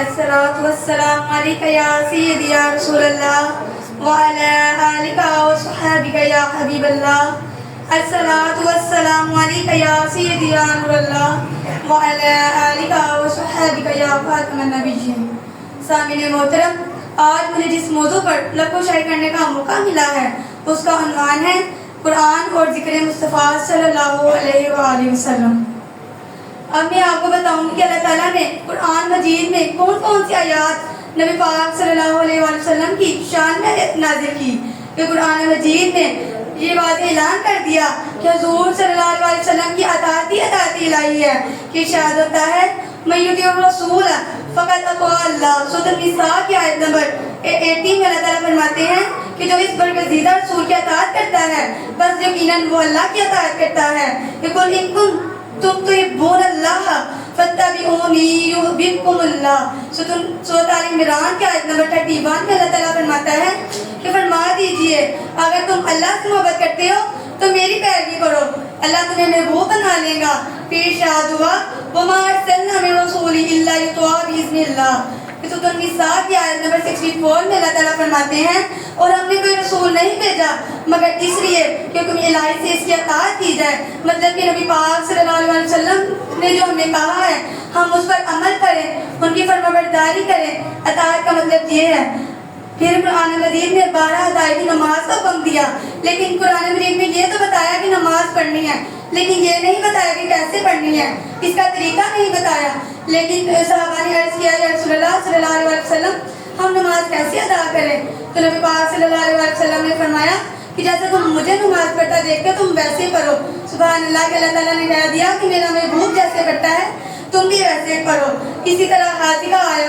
الصلاۃ والسلام علیک یا سیدی یا رسول اللہ وعلی آلک وصحبک یا حبیب اللہ۔ الصلاۃ والسلام علیک یا سیدی یا نور اللہ وعلی آلک وصحبک یا خاتم النبیین۔ سامعین محترم، آج مجھے جس موضوع پر لفظ و شاعری کرنے کا موقع ملا ہے اس کا عنوان ہے قرآن اور ذکر مصطفیٰ صلی اللہ علیہ وآلہ وسلم۔ اب میں آپ کو بتاؤں گی کہ اللہ تعالیٰ نے قرآن مجید میں کون کون سی آیات نبی پاک صلی اللہ علیہ وآلہ وسلم کی شان میں نازل کی۔ کہ قرآن مجید نے یہ واضح اعلان کر دیا کہ حضور صلی اللہ علیہ وسلم کی اطاعت الہی ہے، کہ ارشاد ہوتا ہے من یطیع الرسول فقد اطاع اللہ۔ سورۃ النساء کی آیت نمبر 18 میں اللہ تعالیٰ فرماتے ہیں کہ جو اس برگزیدہ رسول کی اطاعت کرتا ہے بس یقیناً وہ اللہ کی اطاعت کرتا ہے۔ یقول ان تم تحبون اللہ فاتبعونی یحببکم اللہ۔ سورۃ آل عمران کی آیت نمبر 31 میں اللہ تعالیٰ فرماتا ہے کہ فرما دیجئے اگر تم اللہ سے محبت کرتے ہو تو میری پیروی کرو، اللہ تمہیں محبوب بنا لے گا۔ پھر ارشاد ہوا وما ارسلنا من رسول الا یطاع باذن اللہ۔ سورۃ النساء کی آیت نمبر 64 میں اللہ تعالیٰ فرماتے ہیں اور ہم نے کوئی رسول نہیں بھیجا مگر اس لیے کہ حکم الہی سے اس کی اطاعت کی جائے، مطلب کہ نبی پاک صلی اللہ علیہ وسلم نے جو ہمیں کہا ہے ہم اس پر عمل کریں، ان کی فرمانبرداری کریں۔ اطاعت کا مطلب یہ ہے۔ پھر قرآن مجید نے 12 ادائیگی نماز کا حکم دیا، لیکن قرآن مجید میں یہ تو بتایا کہ نماز پڑھنی ہے، لیکن یہ نہیں بتایا کہ کیسے پڑھنی ہے، اس کا طریقہ نہیں بتایا۔ لیکن صحابہ نے عرض کیا یا رسول اللہ صلی اللہ علیہ وسلم ہم نماز کیسے ادا کریں؟ تو نبی پاک صلی اللہ علیہ وسلم نے فرمایا کہ جیسے تم مجھے نماز پڑھتا دیکھتے ہو تم ویسے پڑھو۔ سبحان اللہ کہ اللہ تعالیٰ نے کہہ دیا کہ میرا محبوب جیسے پڑھتا ہے تم بھی ویسے پڑھو۔ اسی طرح حج کا آیا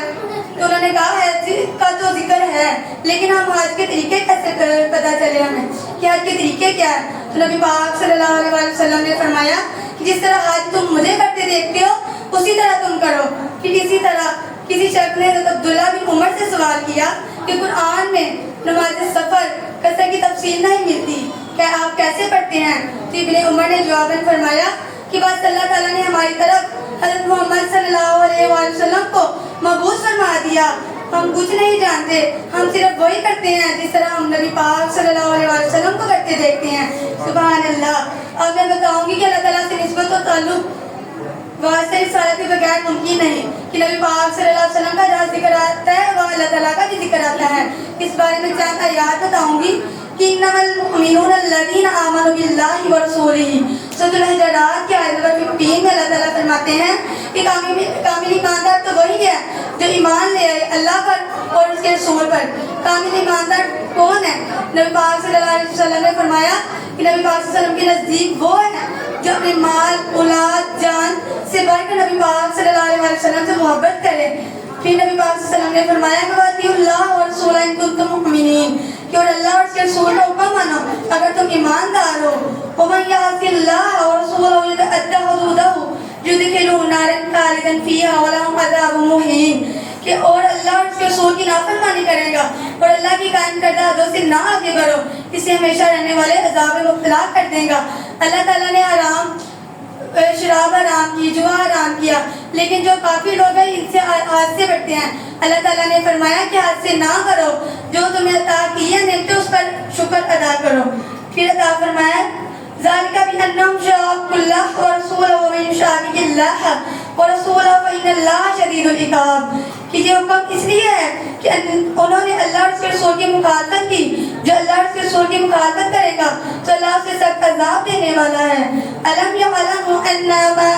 تو انہوں نے کہا حج کا تو ذکر ہے لیکن ہم حج کے طریقے کیسے پتہ چلے ہمیں کہ حج کے طریقے کیا ہے؟ تو نبی پاک صلی اللہ علیہ وسلم نے فرمایا کہ جس طرح حج تم مجھے کرتے دیکھتے ہو اسی طرح تم کرو۔ پھر اسی طرح کسی شخص نے حضرت عبداللہ بن عمر سے سوال کیا کہ قرآن میں نماز سفر قصر کی تفصیل نہیں ملتی، کہ آپ کیسے پڑھتے ہیں؟ تو ابن عمر نے جواباً فرمایا کہ بس اللہ تعالیٰ نے ہماری طرف حضرت محمد صلی اللہ علیہ وسلم کو مبعوث فرما دیا، ہم کچھ نہیں جانتے، ہم صرف وہی کرتے ہیں جس طرح ہم نبی پاک صلی اللہ علیہ وسلم کو کرتے دیکھتے ہیں۔ سبحان اللہ۔ اب میں بتاؤں گی کہ اللہ تعالیٰ سے نسبت و تعلق واسطہ رسالت کے بغیر ممکن نہیں، کہ نبی پاک صلی اللہ علیہ وسلم کا جہاں ذکر آتا ہے وہاں اللہ تعالیٰ کا بھی ذکر آتا ہے۔ اس بارے میں چند آیات بتاؤں گی کہ انما المؤمنون الذین آمنوا باللہ ورسولہ۔ سورۃ الحجرات کی آیت نمبر 15 میں اللہ تعالیٰ فرماتے ہیں کہ کامل ایماندار تو وہی ہے جو ایمان لے آئے اللہ پر اور اس کے رسول پر۔ کامل ایماندار کون ہے؟ نبی پاک صلی اللہ علیہ وسلم نے فرمایا کہ نبی پاک صلی اللہ علیہ وسلم کے نزدیک وہ ہے جو اپنے مال اولاد جان سے بڑھ کر نبی پاک صلی اللہ علیہ وسلم سے محبت کرے۔ پھر نبی پاک صلی اللہ علیہ وسلم نے فرمایا کہ وَأَطِیعُوا اللَّهَ وَرَسُولَهُ إِن كُنتُم مُؤْمِنِینَ، کہ اور اللہ اور اس کے رسول کا حکم مانو اگر تم ایماندار ہو۔ وَمَن يَعْصِ اللَّهَ وَرَسُولَهُ وَيَتَعَدَّ حُدُودَهُ يُدْخِلْهُ نَارًا خَالِدًا فِيهَا وَلَهُ عَذَابٌ مُهِینٌ، کہ اور اللہ اور اس کے رسول کی نافرمانی کرے گا اور اللہ کی قائم کردہ حدوں سے نہ آگے بڑھو، اسے ہمیشہ رہنے والے عذاب میں مبتلا کر دے گا۔ اللہ تعالیٰ نے شراب حرام کی، جوا حرام کیا، لیکن جو کافی لوگ ہیں ان سے حد سے بڑھتے ہیں۔ اللہ تعالیٰ نے فرمایا کہ حد سے نہ کرو، جو تمہیں عطا کی ہے نعمتیں اس پر شکر ادا کرو۔ پھر عطا فرمایا ذالک بأنہم شاقوا اللہ ورسولہ ومن یشاقق اللہ ورسولہ فإن اللہ شدید العقاب، کہ یہ حکم اس لیے ہے کہ انہوں نے اللہ اور اس کے رسول کی مخالفت کی، جو اللہ اور اس کے رسول کی مخالفت کرے گا تو اللہ اسے سخت عذاب دینے والا ہے۔ الم یعلموا انما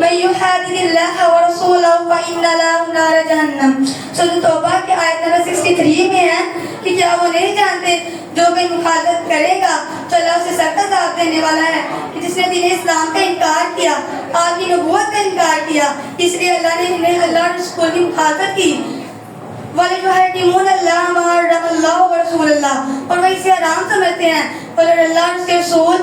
من یحادد اللہ ورسولہ فإن له نار جہنم۔ سورۃ توبہ کی آیت نمبر 63 میں ہے کہ کیا وہ نہیں جانتے جو کوئی مخالفت کرے گا تو اللہ اسے سخت عذاب دینے والا ہے، کہ جس نے دین اسلام کا انکار کیا، آپ کی نبوت کا انکار کیا، اس لیے اللہ نے انہیں اللہ اور رسول کی مخالفت کی۔ وَلَيُحَرِّمُونَ اللَّهَ مَا حَرَّمَ اللَّهُ وَرَسُولُهُ اللَّهُ، اور وہ اسے حرام سمجھتے ہیں اور اللہ اور اس کے رسول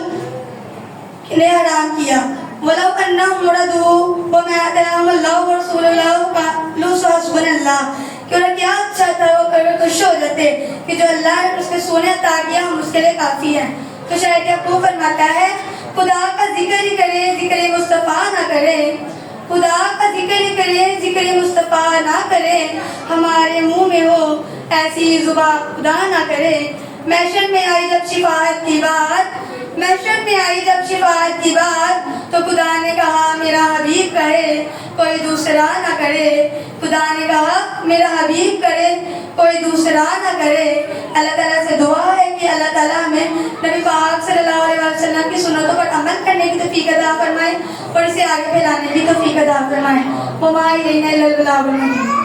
نے حرام کیا۔ وَلَوْ أَنَّهُمْ رَضُوا وَمَا آتَاهُمُ اللَّهُ وَرَسُولُهُ لَقَالُوا حَسْبُنَا اللَّهُ، کہ اور کیا اچھا تھا وہ اگر خوش ہو جاتے کہ جو اللہ اور اس کے رسول نے عطا کیا ہم اس کے لیے کافی ہیں۔ تو شاید یعقوب فرماتا ہے خدا کا ذکر ہی کرے ذکر مصطفیٰ نہ کرے، خدا کا ذکر ہی کرے ذکر مصطفیٰ نہ کرے، تمہارے منہ میں ہو ایسی زباں خدا نہ کرے. محشر میں آئی جب شفاعت کی بات، محشر میں آئی جب شفاعت کی بات، تو خدا نے کہا میرا حبیب کہے کوئی دوسرا نہ کرے. خدا نے کہا میرا حبیب کرے کوئی دوسرا نہ کرے. اللہ تعالیٰ سے دعا ہے کہ اللہ تعالیٰ ہمیں نبی پاک صلی اللہ علیہ وسلم کی سنتوں پر عمل کرنے کی توفیق عطا فرمائے اور اسے آگے پھیلانے کی توفیق عطا فرمائے. وما الینا الا البلاغ المبین.